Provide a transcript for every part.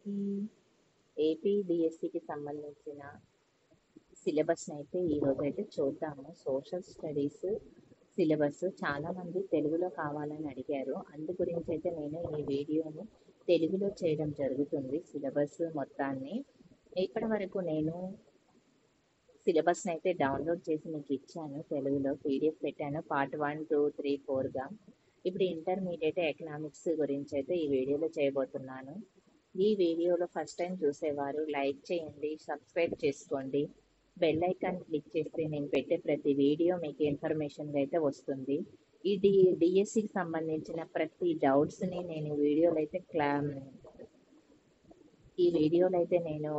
మనకి ఏపీ డిఎస్సికి సంబంధించిన సిలబస్ని అయితే ఈరోజు అయితే చూద్దాము. సోషల్ స్టడీస్ సిలబస్ చాలామంది తెలుగులో కావాలని అడిగారు. అందు గురించి అయితే నేను ఈ వీడియోని తెలుగులో చేయడం జరుగుతుంది. సిలబస్ మొత్తాన్ని ఇప్పటి వరకు నేను సిలబస్ని అయితే డౌన్లోడ్ చేసి మీకు ఇచ్చాను. తెలుగులో పీడిఎఫ్ పెట్టాను. పార్ట్ 1, 2, 3, 4గా. ఇప్పుడు ఇంటర్మీడియట్ ఎకనామిక్స్ గురించి అయితే ఈ వీడియోలో చేయబోతున్నాను. ఈ వీడియోలో ఫస్ట్ టైం చూసేవారు లైక్ చేయండి, సబ్స్క్రైబ్ చేసుకోండి, బెల్ ఐకాన్ క్లిక్ చేస్తే నేను పెట్టే ప్రతి వీడియో మీకు ఇన్ఫర్మేషన్గా అయితే వస్తుంది. ఈ డిఎస్సికి సంబంధించిన ప్రతి డౌట్స్ని నేను ఈ వీడియోలో అయితే నేను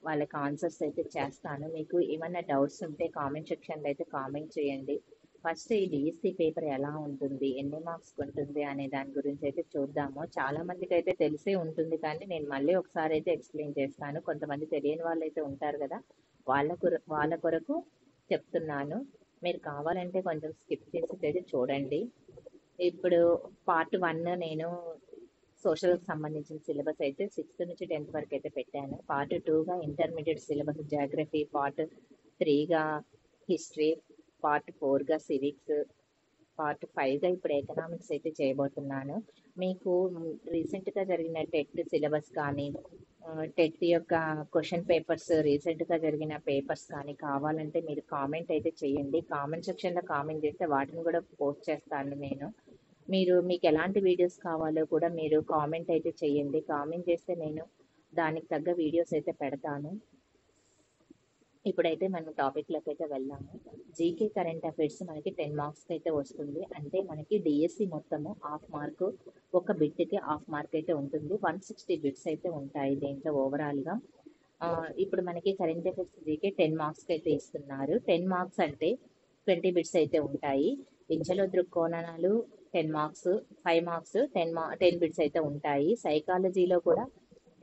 వాళ్ళకి ఆన్సర్స్ అయితే చేస్తాను. మీకు ఏమైనా డౌట్స్ ఉంటే కామెంట్ సెక్షన్లో అయితే కామెంట్ చేయండి. ఫస్ట్ ఈ డిఎస్సి పేపర్ ఎలా ఉంటుంది, ఎన్ని మార్క్స్ ఉంటుంది అనే దాని గురించి అయితే చూద్దాము. చాలా మందికి అయితే తెలిసే ఉంటుంది, కానీ నేను మళ్ళీ ఒకసారి అయితే ఎక్స్ప్లెయిన్ చేస్తాను. కొంతమంది తెలియని వాళ్ళు అయితే ఉంటారు కదా, వాళ్ళ కొరకు చెప్తున్నాను. మీరు కావాలంటే కొంచెం స్కిప్ చేసి అయితే చూడండి. ఇప్పుడు పార్ట్ 1 నేను సోషల్కి సంబంధించిన సిలబస్ అయితే 6th నుంచి 10th వరకు అయితే పెట్టాను. పార్ట్ 2గా ఇంటర్మీడియట్ సిలబస్ జాగ్రఫీ, పార్ట్ 3గా హిస్టరీ, పార్ట్ 4గా సివిక్స్, పార్ట్ 5గా ఇప్పుడు ఎకనామిక్స్ అయితే చేయబోతున్నాను. మీకు రీసెంట్గా జరిగిన టెట్ సిలబస్ కానీ, టెట్ యొక్క క్వశ్చన్ పేపర్స్, రీసెంట్గా జరిగిన పేపర్స్ కానీ కావాలంటే మీరు కామెంట్ అయితే చేయండి. కామెంట్ సెక్షన్లో కామెంట్ చేస్తే వాటిని కూడా పోస్ట్ చేస్తాను నేను. మీకు ఎలాంటి వీడియోస్ కావాలో కూడా మీరు కామెంట్ అయితే చేయండి. కామెంట్ చేస్తే నేను దానికి తగ్గ వీడియోస్ అయితే పెడతాను. ఇప్పుడైతే మనం టాపిక్లోకి అయితే వెళ్దాము. జీకే కరెంట్ అఫైర్స్ మనకి 10 మార్క్స్కి అయితే వస్తుంది. అంటే మనకి డిఎస్సి మొత్తము హాఫ్ మార్క్, ఒక బిట్కి హాఫ్ మార్క్ అయితే ఉంటుంది. 160 బిట్స్ అయితే ఉంటాయి దీంట్లో ఓవరాల్గా. ఇప్పుడు మనకి కరెంట్ అఫైర్స్ జీకే 10 మార్క్స్కి అయితే ఇస్తున్నారు. 10 మార్క్స్ అంటే 20 బిట్స్ అయితే ఉంటాయి. విద్యలో దృక్కోణాలు 10 మార్క్స్, 5 మార్క్స్ 10 బిట్స్ అయితే ఉంటాయి. సైకాలజీలో కూడా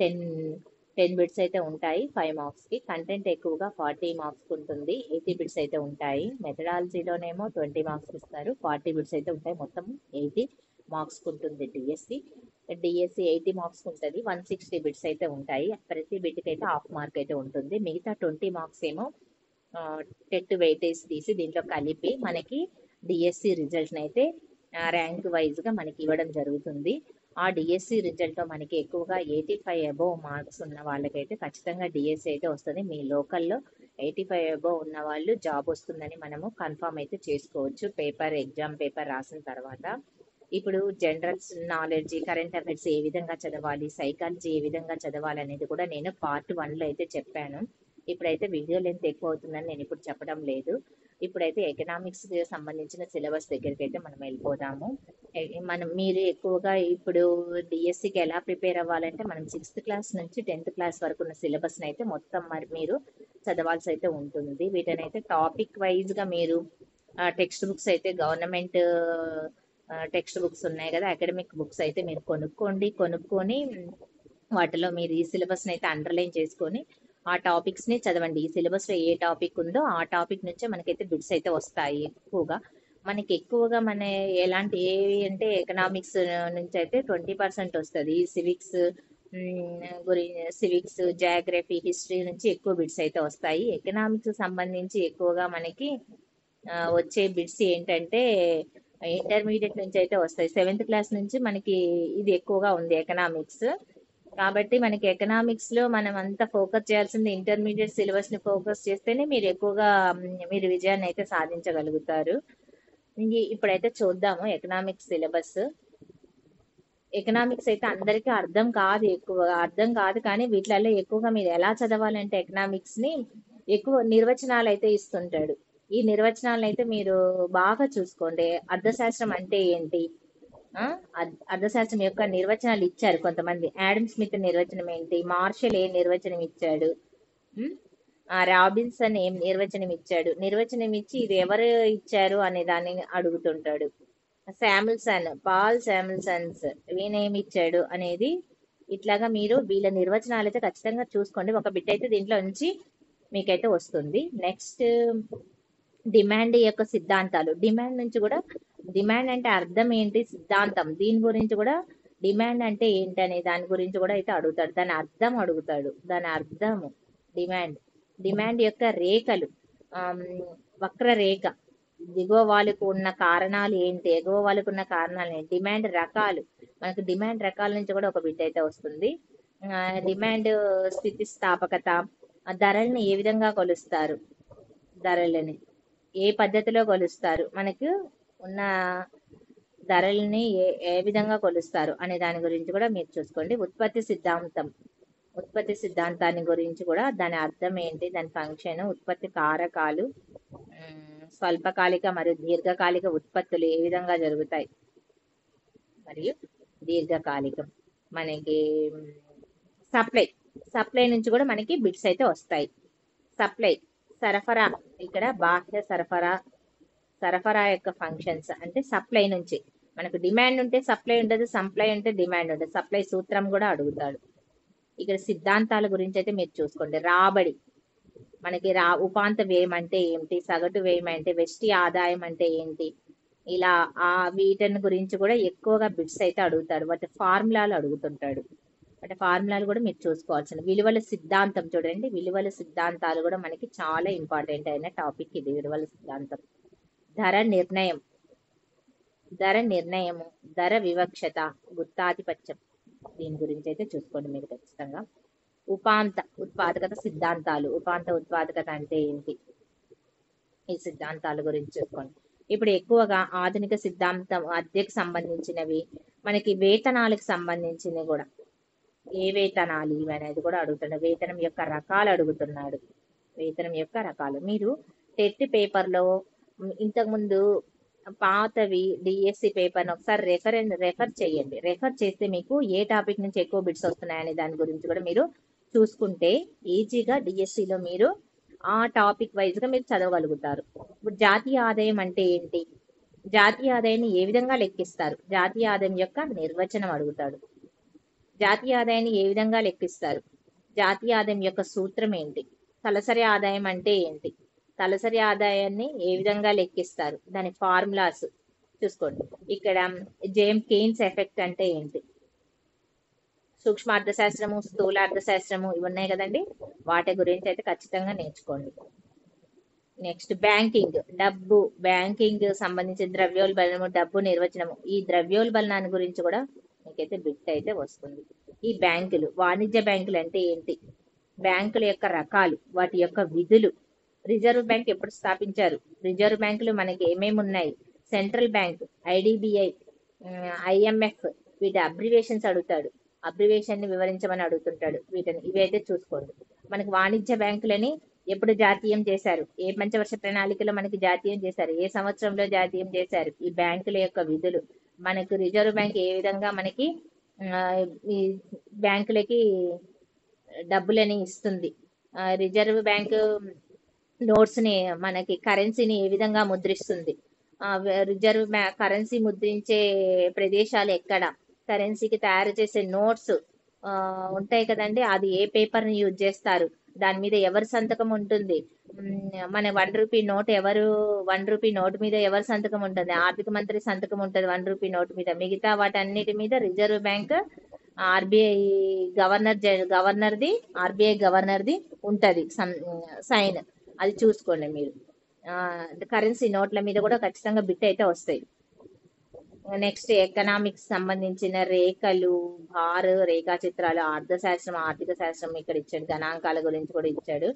10 బిట్స్ అయితే ఉంటాయి 5 మార్క్స్కి. కంటెంట్ ఎక్కువగా 40 మార్క్స్కి ఉంటుంది, 80 బిట్స్ అయితే ఉంటాయి. మెథడాలజీలోనేమో 20 మార్క్స్ ఇస్తారు, 40 బిట్స్ అయితే ఉంటాయి. మొత్తం 80 మార్క్స్కి ఉంటుంది డిఎస్సి 80 మార్క్స్కి ఉంటుంది. 160 బిట్స్ అయితే ఉంటాయి. ప్రతి బిట్కి అయితే హాఫ్ మార్క్ అయితే ఉంటుంది. మిగతా 20 మార్క్స్ ఏమో టెట్ వెయిటేజ్ తీసి దీంట్లో కలిపి మనకి డిఎస్సి రిజల్ట్ని అయితే ర్యాంక్ వైజ్గా మనకి ఇవ్వడం జరుగుతుంది. ఆ డిఎస్సి రిజల్ట్లో మనకి ఎక్కువగా 85 అబోవ్ మార్క్స్ ఉన్న వాళ్ళకైతే ఖచ్చితంగా డిఎస్సి అయితే వస్తుంది. మీ లోకల్లో 85 అబోవ్ ఉన్న వాళ్ళు జాబ్ వస్తుందని మనము కన్ఫర్మ్ అయితే చేసుకోవచ్చు ఎగ్జామ్ పేపర్ రాసిన తర్వాత. ఇప్పుడు జనరల్ నాలెడ్జ్, కరెంట్ అఫైర్స్ ఏ విధంగా చదవాలి, సైకాలజీ ఏ విధంగా చదవాలి అనేది కూడా నేను పార్ట్ 1లో అయితే చెప్పాను. ఇప్పుడైతే వీడియో లెంత్ ఎక్కువ అవుతుందని నేను ఇప్పుడు చెప్పడం లేదు. ఇప్పుడైతే ఎకనామిక్స్కి సంబంధించిన సిలబస్ దగ్గరికి అయితే మనం వెళ్ళిపోదాము. మీరు ఎక్కువగా ఇప్పుడు డిఎస్సికి ఎలా ప్రిపేర్ అవ్వాలంటే మనం 6th క్లాస్ నుంచి 10th క్లాస్ వరకు ఉన్న సిలబస్ని అయితే మొత్తం మరి మీరు చదవాల్సి అయితే ఉంటుంది. వీటనైతే టాపిక్ వైజ్గా మీరు టెక్స్ట్ బుక్స్ అయితే గవర్నమెంట్ టెక్స్ట్ బుక్స్ ఉన్నాయి కదా, అకాడమిక్ బుక్స్ అయితే మీరు కొనుక్కొని వాటిలో మీరు ఈ సిలబస్ని అయితే అండర్లైన్ చేసుకొని ఆ టాపిక్స్ని చదవండి. ఈ సిలబస్లో ఏ టాపిక్ ఉందో ఆ టాపిక్ నుంచే మనకైతే బిట్స్ అయితే వస్తాయి. మనకి ఎక్కువగా ఏవి అంటే ఎకనామిక్స్ నుంచి అయితే 20% వస్తుంది. సివిక్స్, జాగ్రఫీ, హిస్టరీ నుంచి ఎక్కువ బిట్స్ అయితే వస్తాయి. ఎకనామిక్స్ సంబంధించి ఎక్కువగా మనకి వచ్చే బిట్స్ ఏంటంటే ఇంటర్మీడియట్ నుంచి అయితే వస్తాయి. 7th క్లాస్ నుంచి మనకి ఇది ఎక్కువగా ఉంది ఎకనామిక్స్. కాబట్టి మనకి ఎకనామిక్స్లో మనం అంతా ఫోకస్ చేయాల్సింది ఇంటర్మీడియట్ సిలబస్ని ఫోకస్ చేస్తేనే మీరు ఎక్కువగా మీరు విజయాన్ని అయితే సాధించగలుగుతారు. ఇప్పుడైతే చూద్దాము ఎకనామిక్స్ సిలబస్. ఎకనామిక్స్ అయితే అందరికీ అర్థం కాదు, కానీ వీటిలలో ఎక్కువగా మీరు ఎలా చదవాలంటే ఎకనామిక్స్ని ఎక్కువ నిర్వచనాలు అయితే ఇస్తుంటాడు. ఈ నిర్వచనాలను అయితే మీరు బాగా చూసుకోండి. అర్థశాస్త్రం అంటే ఏంటి, అర్థశాస్త్రం యొక్క నిర్వచనాలు ఇచ్చారు కొంతమంది. యాడమ్ స్మిత్ నిర్వచనం ఏంటి, మార్షల్ ఏ నిర్వచనం ఇచ్చాడు, రాబిన్సన్ ఏం నిర్వచనం ఇచ్చి ఇది ఎవరు ఇచ్చారు అనే దాన్ని అడుగుతుంటాడు. పాల్ శామ్యుల్సన్స్ ఈయనేమి ఇచ్చాడు అనేది. ఇట్లాగా మీరు వీళ్ళ నిర్వచనాలు అయితే ఖచ్చితంగా చూసుకోండి. ఒక బిట్ అయితే దీంట్లో నుంచి మీకైతే వస్తుంది. నెక్స్ట్ డిమాండ్ యొక్క సిద్ధాంతాలు. డిమాండ్ నుంచి కూడా, డిమాండ్ అంటే అర్థం ఏంటి, సిద్ధాంతం, దీని గురించి కూడా డిమాండ్ అంటే ఏంటనే దాని గురించి కూడా అయితే అడుగుతాడు. దాని అర్థం అడుగుతాడు. దాని అర్థము డిమాండ్. డిమాండ్ యొక్క రేఖలు, ఆమ్, వక్ర రేఖ, దిగువ వాళ్ళకు ఉన్న కారణాలు ఏంటి, ఎగువ వాళ్ళకు ఉన్న కారణాలు ఏంటి, డిమాండ్ రకాలు. మనకు డిమాండ్ రకాల నుంచి కూడా ఒక బిట్ అయితే వస్తుంది. డిమాండ్ స్థితిస్థాపకత, ధరల్ని ఏ విధంగా కొలుస్తారు, ధరలని ఏ పద్ధతిలో కొలుస్తారు, మనకు ఉన్న ధరల్ని ఏ విధంగా కొలుస్తారు అనే దాని గురించి కూడా మీరు చూసుకోండి. ఉత్పత్తి సిద్ధాంతం, ఉత్పత్తి సిద్ధాంతాన్ని గురించి కూడా దాని అర్థం ఏంటి, దాని ఫంక్షన్, ఉత్పత్తి కారకాలు, స్వల్పకాలిక మరియు దీర్ఘకాలిక ఉత్పత్తులు ఏ విధంగా జరుగుతాయి, మరియు దీర్ఘకాలికం. మనకి సప్లై, సప్లై నుంచి కూడా మనకి బిట్స్ అయితే వస్తాయి. సప్లై, సరఫరా, ఇక్కడ బాహ్య సరఫరా, సరఫరా యొక్క ఫంక్షన్స్ అంటే సప్లై నుంచి మనకు డిమాండ్ ఉంటే సప్లై ఉండదు, సప్లై ఉంటే డిమాండ్ ఉండదు. సప్లై సూత్రం కూడా అడుగుతాడు. ఇక్కడ సిద్ధాంతాల గురించి అయితే మీరు చూసుకోండి. రాబడి, మనకి ఉపాంత వ్యయం అంటే ఏంటి, సగటు వ్యయం అంటే, వెష్టి ఆదాయం అంటే ఏంటి, ఇలా వీటిని గురించి కూడా ఎక్కువగా బిట్స్ అయితే అడుగుతాడు. వాటి ఫార్ములాలు అడుగుతుంటాడు. అంటే ఫార్ములాలు కూడా మీరు చూసుకోవాల్సిన. విలువల సిద్ధాంతం చూడండి, విలువల సిద్ధాంతాలు కూడా మనకి చాలా ఇంపార్టెంట్ అయిన టాపిక్ ఇది, విలువల సిద్ధాంతం. ధర నిర్ణయం, ధర నిర్ణయము, ధర వివక్షత, గుత్తాధిపత్యం, దీని గురించి అయితే చూసుకోండి మీరు ఖచ్చితంగా. ఉపాంత ఉత్పాదకత సిద్ధాంతాలు, ఉపాంత ఉత్పాదకత అంటే ఏంటి, ఈ సిద్ధాంతాల గురించి చూసుకోండి. ఇప్పుడు ఎక్కువగా ఆధునిక సిద్ధాంతం అద్దెకు సంబంధించినవి, మనకి వేతనాలకు సంబంధించినవి కూడా, ఏ వేతనాలు ఇవి అనేది కూడా అడుగుతున్నాడు. వేతనం యొక్క రకాలు అడుగుతున్నాడు. వేతనం యొక్క రకాలు మీరు టెట్ పేపర్లో ఇంతకుముందు పాతవి డిఎస్సి పేపర్ని ఒకసారి రెఫర్ చేయండి. రెఫర్ చేస్తే మీకు ఏ టాపిక్ నుంచి ఎక్కువ బిట్స్ వస్తున్నాయనే దాని గురించి కూడా మీరు చూసుకుంటే ఈజీగా డిఎస్సిలో మీరు ఆ టాపిక్ వైజ్గా మీరు చదవగలుగుతారు. ఇప్పుడు జాతీయ ఆదాయం అంటే ఏంటి, జాతీయ ఆదాయాన్ని ఏ విధంగా లెక్కిస్తారు, జాతీయ ఆదాయం యొక్క నిర్వచనం అడుగుతాడు. జాతీయ ఆదాయాన్ని ఏ విధంగా లెక్కిస్తారు, జాతీయ ఆదాయం యొక్క సూత్రం ఏంటి, తలసరి ఆదాయం అంటే ఏంటి, తలసరి ఆదాయాన్ని ఏ విధంగా లెక్కిస్తారు, దాని ఫార్ములాస్ చూసుకోండి. ఇక్కడ కేయిన్స్ ఎఫెక్ట్ అంటే ఏంటి, సూక్ష్మ అర్థశాస్త్రము, స్థూల అర్థశాస్త్రము ఇవి ఉన్నాయి కదండి, వాటి గురించి అయితే ఖచ్చితంగా నేర్చుకోండి. నెక్స్ట్ బ్యాంకింగ్, డబ్బు, బ్యాంకింగ్ సంబంధించిన ద్రవ్యోల్బణము, డబ్బు నిర్వచనము. ఈ ద్రవ్యోల్బణాన్ని గురించి కూడా మీకైతే బిట్ అయితే వస్తుంది. ఈ బ్యాంకులు, వాణిజ్య బ్యాంకులు అంటే ఏంటి, బ్యాంకుల యొక్క రకాలు, వాటి యొక్క విధులు, రిజర్వ్ బ్యాంక్ ఎప్పుడు స్థాపించారు, రిజర్వ్ బ్యాంకులు మనకి ఏమేమి ఉన్నాయి, సెంట్రల్ బ్యాంక్, ఐడిబిఐ, ఐఎంఎఫ్, వీటి అబ్రివేషన్స్ అడుగుతాడు. అబ్రివేషన్ ని వివరించమని అడుగుతుంటాడు. వీటిని ఇవైతే చూసుకోండి. మనకి వాణిజ్య బ్యాంకులని ఎప్పుడు జాతీయం చేశారు, ఏ పంచవర్ష ప్రణాళికలో మనకి జాతీయం చేశారు, ఏ సంవత్సరంలో జాతీయం చేశారు, ఈ బ్యాంకుల యొక్క విధులు, మనకు రిజర్వ్ బ్యాంక్ ఏ విధంగా మనకి ఈ బ్యాంకులకి డబ్బులని ఇస్తుంది, రిజర్వ్ బ్యాంక్ నోట్స్ ని మనకి కరెన్సీని ఏ విధంగా ముద్రిస్తుంది, రిజర్వ్ కరెన్సీ ముద్రించే ప్రదేశాలు ఎక్కడ, కరెన్సీకి తయారు చేసే నోట్స్ ఉంటాయి కదండి, అది ఏ పేపర్ ని యూజ్ చేస్తారు, దాని మీద ఎవరి సంతకం ఉంటుంది, మన ₹1 నోట్ ₹1 నోట్ మీద ఎవరి సంతకం ఉంటుంది, ఆర్థిక మంత్రి సంతకం ఉంటుంది ₹1 నోట్ మీద. మిగతా వాటన్నిటి మీద రిజర్వ్ బ్యాంక్, ఆర్బీఐ గవర్నర్ది ఆర్బీఐ గవర్నర్ది ఉంటది సైన్, అది చూసుకోండి మీరు. కరెన్సీ నోట్ల మీద కూడా ఖచ్చితంగా బిట్ అయితే వస్తాయి. నెక్స్ట్ ఎకనామిక్స్ సంబంధించిన రేఖలు, రేఖా చిత్రాలు, అర్థశాస్త్రం, ఆర్థిక శాస్త్రం ఇక్కడ ఇచ్చాడు, గణాంకాల గురించి కూడా ఇచ్చాడు.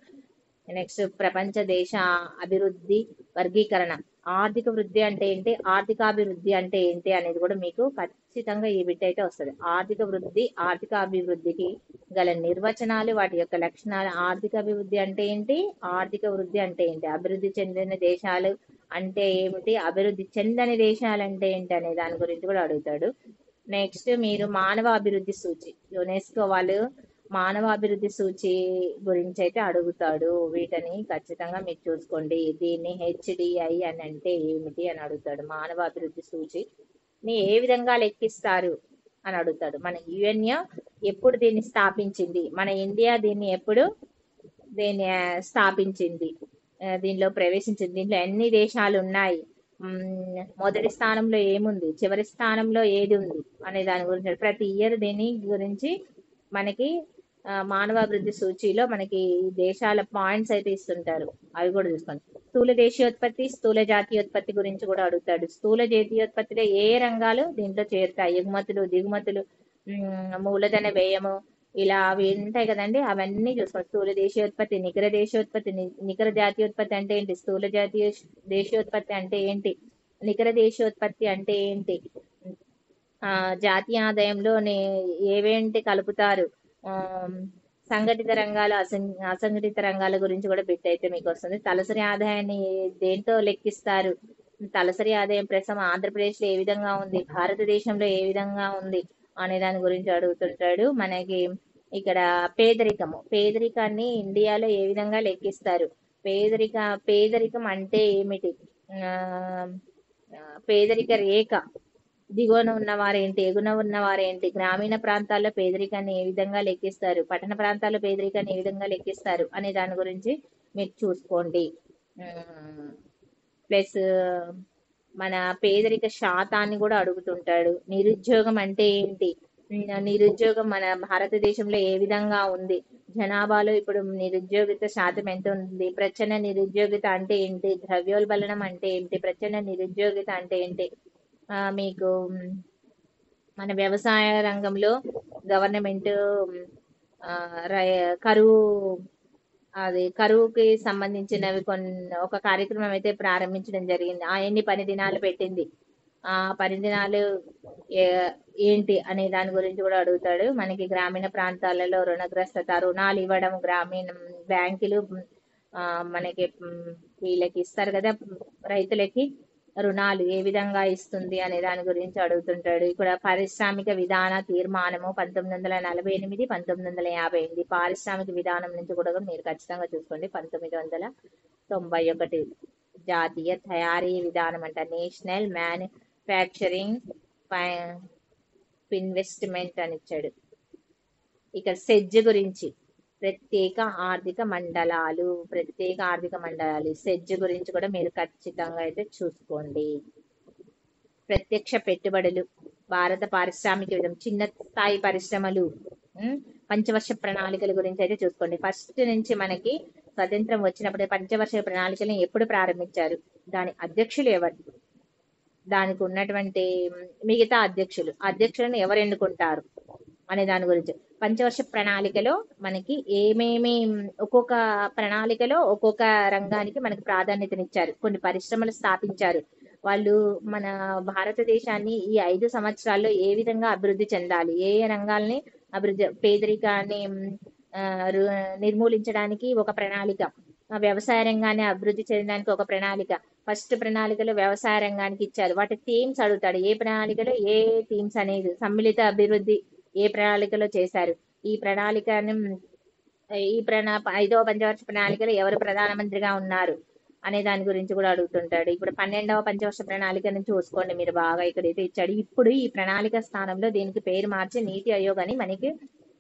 నెక్స్ట్ ప్రపంచ దేశ అభివృద్ధి వర్గీకరణ, ఆర్థిక వృద్ధి అంటే ఏంటి, ఆర్థికాభివృద్ధి అంటే ఏంటి అనేది కూడా మీకు ఖచ్చితంగా ఈ బిట్ అయితే వస్తుంది. ఆర్థిక వృద్ధి, ఆర్థిక అభివృద్ధికి గల నిర్వచనాలు, వాటి యొక్క లక్షణాలు, ఆర్థిక అభివృద్ధి అంటే ఏంటి, ఆర్థిక వృద్ధి అంటే ఏంటి, అభివృద్ధి చెందిన దేశాలు అంటే ఏమిటి, అభివృద్ధి చెందని దేశాలు అంటే ఏంటి అనే దాని గురించి కూడా అడుగుతాడు. నెక్స్ట్ మీరు మానవ అభివృద్ధి సూచి, యునెస్కో వాళ్ళు మానవ అభివృద్ధి సూచి గురించి అయితే అడుగుతాడు. వీటిని ఖచ్చితంగా మీరు చూసుకోండి. దీన్ని HDI అని అంటే ఏమిటి అని అడుగుతాడు. మానవ అభివృద్ధి సూచిని ఏ విధంగా లెక్కిస్తారు అని అడుగుతాడు. మన UN ఎప్పుడు దీన్ని స్థాపించింది, మన ఇండియా దీన్ని ఎప్పుడు స్థాపించింది, దీనిలో ప్రవేశించింది, దీంట్లో ఎన్ని దేశాలు ఉన్నాయి, మొదటి స్థానంలో ఏముంది, చివరి స్థానంలో ఏది ఉంది అనే దాని గురించి ప్రతి ఇయర్ దీని గురించి మనకి మానవాభివృద్ధి సూచీలో మనకి దేశాల పాయింట్స్ అయితే ఇస్తుంటారు. అవి కూడా చూసుకోండి. స్థూల దేశీయోత్పత్తి, స్థూల జాతీయోత్పత్తి గురించి కూడా అడుగుతాడు. స్థూల జాతీయోత్పత్తిలో ఏ రంగాలు దీంట్లో చేరుతాయి, ఎగుమతులు, దిగుమతులు, మూలధన వ్యయము, ఇలా అవి ఉంటాయి కదండి, అవన్నీ చూసుకోండి. స్థూల దేశీయోత్పత్తి, నికర దేశీయోత్పత్తి, నికర జాతీయోత్పత్తి అంటే ఏంటి, స్థూల దేశీయోత్పత్తి అంటే ఏంటి, నికర దేశీయోత్పత్తి అంటే ఏంటి, జాతీయ ఆదాయంలో ఏవేంటి కలుపుతారు, సంఘటిత రంగాలు, అసంఘటిత రంగాల గురించి కూడా బిట్ అయితే మీకు వస్తుంది. తలసరి ఆదాయాన్ని దేంతో లెక్కిస్తారు, తలసరి ఆదాయం ప్రస్తుతం ఆంధ్రప్రదేశ్లో ఏ విధంగా ఉంది, భారతదేశంలో ఏ విధంగా ఉంది అనే దాని గురించి అడుగుతుంటాడు. మనకి ఇక్కడ పేదరికాన్ని ఇండియాలో ఏ విధంగా లెక్కిస్తారు, పేదరికం అంటే ఏమిటి, పేదరిక రేఖ దిగువన ఉన్నవారేంటి, ఎగున ఉన్నవారేంటి, గ్రామీణ ప్రాంతాల్లో పేదరికాన్ని ఏ విధంగా లెక్కిస్తారు, పట్టణ ప్రాంతాల్లో పేదరికాన్ని ఏ విధంగా లెక్కిస్తారు అనే దాని గురించి మీరు చూసుకోండి. ప్లస్ మన పేదరిక శాతాన్ని కూడా అడుగుతుంటాడు. నిరుద్యోగం అంటే ఏంటి, నిరుద్యోగం మన భారతదేశంలో ఏ విధంగా ఉంది, జనాభాలో ఇప్పుడు నిరుద్యోగిత శాతం ఎంత ఉంది, ప్రచ్ఛన్న నిరుద్యోగిత అంటే ఏంటి, ద్రవ్యోల్బణం అంటే ఏంటి, ప్రచ్ఛన్న నిరుద్యోగిత అంటే ఏంటి, మీకు మన వ్యవసాయ రంగంలో గవర్నమెంట్ కరువుకి సంబంధించినవి ఒక కార్యక్రమం అయితే ప్రారంభించడం జరిగింది. ఎన్ని పని దినాలు పెట్టింది, ఆ పని దినాలు ఏంటి అనే దాని గురించి కూడా అడుగుతాడు. మనకి గ్రామీణ ప్రాంతాలలో రుణగ్రస్తత, రుణాలు ఇవ్వడం, గ్రామీణ బ్యాంకులు మనకి వీళ్ళకి ఇస్తారు కదా, రైతులకి రుణాలు ఏ విధంగా ఇస్తుంది అనే దాని గురించి అడుగుతుంటాడు. ఇక్కడ పారిశ్రామిక విధాన తీర్మానము 1948, 1958, పారిశ్రామిక విధానం నుంచి కూడా మీరు ఖచ్చితంగా చూసుకోండి. 1991 జాతీయ తయారీ విధానం అంట, నేషనల్ మ్యానుఫ్యాక్చరింగ్ ఇన్వెస్ట్మెంట్ అని ఇచ్చాడు. ఇక్కడ సెజ్ గురించి ప్రత్యేక ఆర్థిక మండలాలు, సెజ్ గురించి కూడా మీరు ఖచ్చితంగా అయితే చూసుకోండి. ప్రత్యక్ష పెట్టుబడులు, భారత పారిశ్రామిక విధానం, చిన్న స్థాయి పరిశ్రమలు, పంచవర్ష ప్రణాళికల గురించి అయితే చూసుకోండి. ఫస్ట్ నుంచి మనకి స్వతంత్రం వచ్చినప్పుడు పంచవర్ష ప్రణాళికలను ఎప్పుడు ప్రారంభించారు, దాని అధ్యక్షులు ఎవరు, దానికి ఉన్నటువంటి మిగతా అధ్యక్షులను ఎవరు ఎన్నుకుంటారు అనే దాని గురించి. పంచవర్ష ప్రణాళికలో మనకి ఏమేమి, ఒక్కొక్క ప్రణాళికలో ఒక్కొక్క రంగానికి మనకి ప్రాధాన్యతనిచ్చారు, కొన్ని పరిశ్రమలు స్థాపించారు. వాళ్ళు మన భారతదేశాన్ని ఈ 5 సంవత్సరాల్లో ఏ విధంగా అభివృద్ధి చెందాలి, ఏ రంగాల్ని అభివృద్ధి, పేదరికాన్ని నిర్మూలించడానికి ఒక ప్రణాళిక, వ్యవసాయ రంగాన్ని అభివృద్ధి చేయడానికి ఒక ప్రణాళిక. ఫస్ట్ ప్రణాళికలో వ్యవసాయ రంగానికి ఇచ్చారు, వాటి థీమ్స్ అడుగుతాడు, ఏ ప్రణాళికలో ఏ థీమ్స్ అనేది, సమ్మిళిత అభివృద్ధి ఏ ప్రణాళికలో చేశారు, ఈ ప్రణాళికను 5వ పంచవర్ష ప్రణాళికలో ఎవరు ప్రధానమంత్రిగా ఉన్నారు అనే దాని గురించి కూడా అడుగుతుంటాడు. ఇప్పుడు 12వ పంచవర్ష ప్రణాళికను చూసుకోండి మీరు బాగా, ఇక్కడైతే ఇచ్చాడు. ఇప్పుడు ఈ ప్రణాళిక స్థానంలో దీనికి పేరు మార్చి నీతి ఆయోగ్ అని మనకి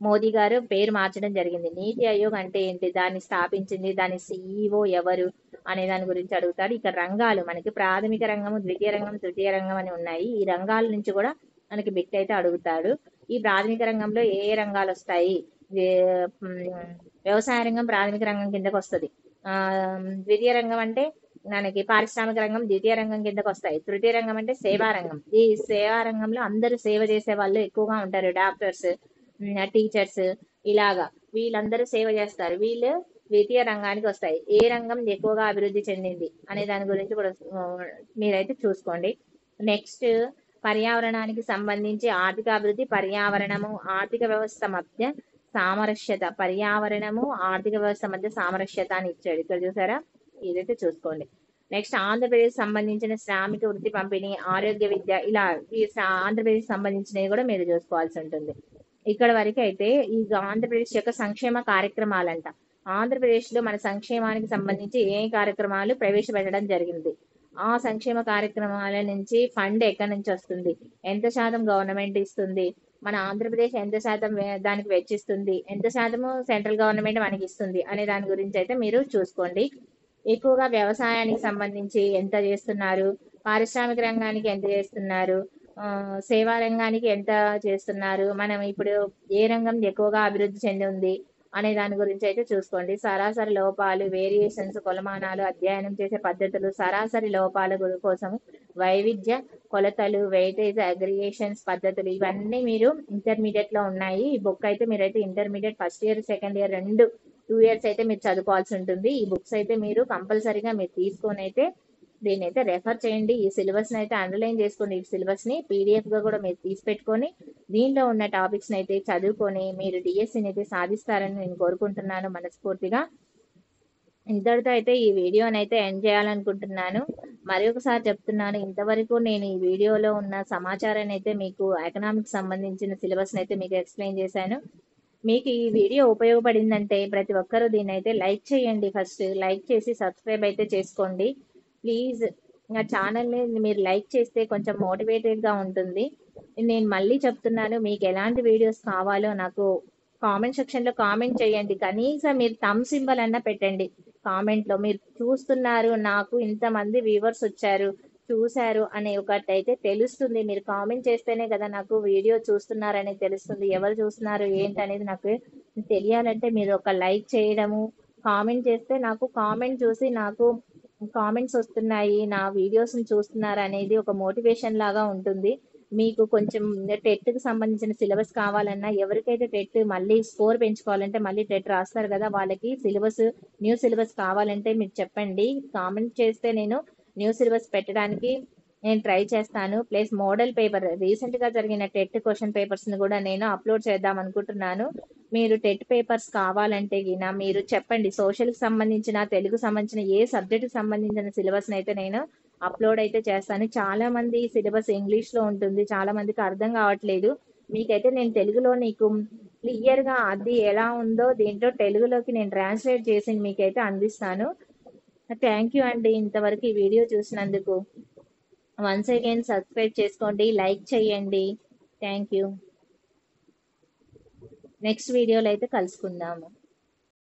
మోదీ గారు పేరు మార్చడం జరిగింది. నీతి ఆయోగ్ అంటే ఏంటి, దాన్ని స్థాపించింది, దాని CEO ఎవరు అనే దాని గురించి అడుగుతాడు. ఇక రంగాలు మనకి ప్రాథమిక రంగము, ద్వితీయ రంగం, తృతీయ రంగం అని ఉన్నాయి. ఈ రంగాల నుంచి కూడా మనకి బిట్ అయితే అడుగుతాడు. ఈ ప్రాథమిక రంగంలో ఏ రంగాలు వస్తాయి, వ్యవసాయ రంగం ప్రాథమిక రంగం కిందకు వస్తుంది, ద్వితీయ రంగం అంటే మనకి పారిశ్రామిక రంగం ద్వితీయ రంగం కిందకు వస్తాయి, తృతీయ రంగం అంటే సేవా రంగం. ఈ సేవా రంగంలో అందరూ సేవ చేసే వాళ్ళు ఎక్కువగా ఉంటారు, డాక్టర్స్, టీచర్స్, ఇలాగా వీళ్ళందరూ సేవ చేస్తారు, వీళ్ళు ద్వితీయ రంగానికి వస్తాయి. ఏ రంగం ఎక్కువగా అభివృద్ధి చెందింది అనే దాని గురించి కూడా మీరైతే చూసుకోండి. నెక్స్ట్ పర్యావరణానికి సంబంధించి ఆర్థిక అభివృద్ధి, పర్యావరణము, ఆర్థిక వ్యవస్థ మధ్య సామరస్యత, పర్యావరణము ఆర్థిక వ్యవస్థ మధ్య సామరస్యత అని ఇచ్చాడు. ఇక్కడ చూసారా, ఇదైతే చూసుకోండి. నెక్స్ట్ ఆంధ్రప్రదేశ్ సంబంధించిన శ్రామిక వృత్తి పంపిణీ, ఆరోగ్య విద్య, ఇలా ఈ ఆంధ్రప్రదేశ్ సంబంధించినవి కూడా మీరు చూసుకోవాల్సి ఉంటుంది. ఇక్కడ వరకు అయితే ఈ ఆంధ్రప్రదేశ్ యొక్క సంక్షేమ కార్యక్రమాలంట. ఆంధ్రప్రదేశ్ లో మన సంక్షేమానికి సంబంధించి ఏ కార్యక్రమాలు ప్రవేశపెట్టడం జరిగింది, ఆ సంక్షేమ కార్యక్రమాల నుంచి ఫండ్ ఎక్కడి నుంచి వస్తుంది, ఎంత శాతం గవర్నమెంట్ ఇస్తుంది, మన ఆంధ్రప్రదేశ్ ఎంత శాతం దానికి వెచ్చిస్తుంది, ఎంత శాతము సెంట్రల్ గవర్నమెంట్ మనకి ఇస్తుంది అనే దాని గురించి అయితే మీరు చూసుకోండి. ఎక్కువగా వ్యవసాయానికి సంబంధించి ఎంత చేస్తున్నారు, పారిశ్రామిక రంగానికి ఎంత చేస్తున్నారు, సేవా రంగానికి ఎంత చేస్తున్నారు, మనం ఇప్పుడు ఏ రంగం ఎక్కువగా అభివృద్ధి చెంది ఉంది అనే దాని గురించి అయితే చూసుకోండి. సరాసరి లోపాలు, వేరియేషన్స్, కొలమానాలు, అధ్యయనం చేసే పద్ధతులు, సరాసరి లోపాల కోసం వైవిధ్య కొలతలు, వెయిటేజ్ అగ్రిగేషన్స్ పద్ధతులు, ఇవన్నీ మీరు ఇంటర్మీడియట్ లో ఉన్నాయి. ఈ బుక్ అయితే మీరైతే intermediate first year second year 2 years అయితే మీరు చదువుకోవాల్సి ఉంటుంది. ఈ బుక్స్ అయితే మీరు కంపల్సరీగా మీరు తీసుకొని అయితే దీన్ని అయితే రెఫర్ చేయండి. ఈ సిలబస్ ని అయితే అండర్లైన్ చేసుకోండి. ఈ సిలబస్ ని పీడిఎఫ్ గా కూడా మీరు తీసి పెట్టుకొని దీనిలో ఉన్న టాపిక్స్ అయితే చదువుకొని మీరు డిఎస్సిని అయితే సాధిస్తారని నేను కోరుకుంటున్నాను మనస్ఫూర్తిగా. ఇంతటితో అయితే ఈ వీడియోని అయితే ఎండ్ చేయాలనుకుంటున్నాను. మరి ఒకసారి చెప్తున్నాను, ఇంతవరకు నేను ఈ వీడియోలో ఉన్న సమాచారాన్ని అయితే మీకు ఎకనామిక్స్ సంబంధించిన సిలబస్ అయితే మీకు ఎక్స్ప్లెయిన్ చేశాను. మీకు ఈ వీడియో ఉపయోగపడిందంటే ప్రతి ఒక్కరూ దీన్ని అయితే లైక్ చేయండి. ఫస్ట్ లైక్ చేసి సబ్స్క్రైబ్ అయితే చేసుకోండి ప్లీజ్. నా ఛానల్ని మీరు లైక్ చేస్తే కొంచెం మోటివేటెడ్గా ఉంటుంది. నేను మళ్ళీ చెప్తున్నాను, మీకు ఎలాంటి వీడియోస్ కావాలో నాకు కామెంట్ సెక్షన్లో కామెంట్ చేయండి. కనీసం మీరు థమ్ సింబల్ అన్నా పెట్టండి కామెంట్లో. మీరు చూస్తున్నారు, నాకు ఇంతమంది వ్యూవర్స్ వచ్చారు, చూశారు అనే ఒకటి అయితే తెలుస్తుంది. మీరు కామెంట్ చేస్తేనే కదా నాకు వీడియో చూస్తున్నారని తెలుస్తుంది. ఎవరు చూస్తున్నారు ఏంటి అనేది నాకు తెలియాలంటే మీరు ఒక లైక్ చేయడము, కామెంట్ చేస్తే నాకు కామెంట్ చూసి నాకు కామెంట్స్ వస్తున్నాయి, నా వీడియోస్ని చూస్తున్నారు అనేది ఒక మోటివేషన్ లాగా ఉంటుంది. మీకు కొంచెం టెట్కి సంబంధించిన సిలబస్ కావాలన్నా, ఎవరికైతే టెట్ మళ్ళీ స్కోర్ పెంచుకోవాలంటే మళ్ళీ టెట్ రాస్తారు కదా, వాళ్ళకి న్యూ సిలబస్ కావాలంటే మీరు చెప్పండి. కామెంట్ చేస్తే నేను న్యూ సిలబస్ పెట్టడానికి నేను ట్రై చేస్తాను. ప్లస్ మోడల్ పేపర్ రీసెంట్గా జరిగిన టెట్ క్వశ్చన్ పేపర్స్ని కూడా నేను అప్లోడ్ చేద్దాం అనుకుంటున్నాను. మీరు టెట్ పేపర్స్ కావాలంటే గిన మీరు చెప్పండి. సోషల్కి సంబంధించిన, తెలుగు సంబంధించిన ఏ సబ్జెక్ట్కి సంబంధించిన సిలబస్ని అయితే నేను అప్లోడ్ అయితే చేస్తాను. చాలా మంది సిలబస్ ఇంగ్లీష్లో ఉంటుంది, చాలా మందికి అర్థం కావట్లేదు. మీకైతే నేను తెలుగులో నీకు క్లియర్గా అది ఎలా ఉందో దీంట్లో తెలుగులోకి నేను ట్రాన్స్లేట్ చేసి మీకైతే అందిస్తాను. థ్యాంక్ యూ అండి ఇంతవరకు ఈ వీడియో చూసినందుకు. వన్స్ అగైన్ సబ్స్క్రైబ్ చేసుకోండి, లైక్ చేయండి. Thank you. నెక్స్ట్ వీడియోలో అయితే కలుసుకుందాము.